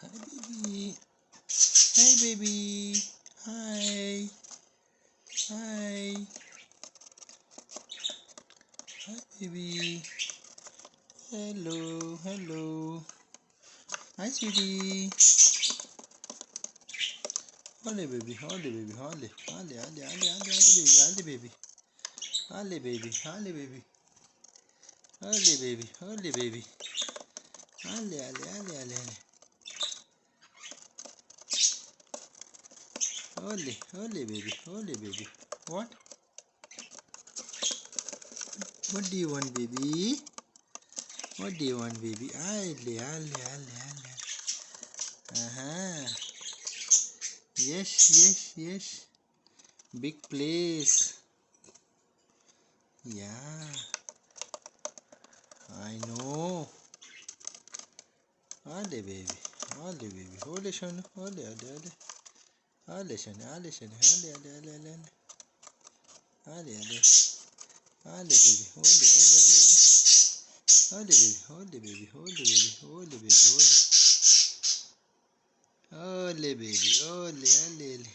Hi, baby. Hey, baby. Hi. Hi. Hi, baby. Hello. Hello. Hi, sweetie. Holly, baby. Holly, baby. Holly. Holly, Holly, Holly, Holly, baby. Holly, baby. Holly, baby. Holly, baby. Holly, baby. Holly, Holly, Holly, Holly, Holly. Holly, Holly, baby. Holly, baby. What? What do you want, baby? What do you want, baby? Holly, Holly, Holly, Holly. Uh-huh. Yes, yes, yes. Big place. Yeah, I know. Hadi baby. Hadi baby. Hadi Shanu. Hadi, hadi, hadi. Hadi Shanu. Hadi Shanu. Hadi, hadi, hadi, hadi. Hadi, hadi. Hadi baby. Hadi, hadi, hadi, hadi. Hadi baby. Hadi baby. Hadi baby. Hadi baby. Hadi. Hadi baby. Hadi, hadi, hadi.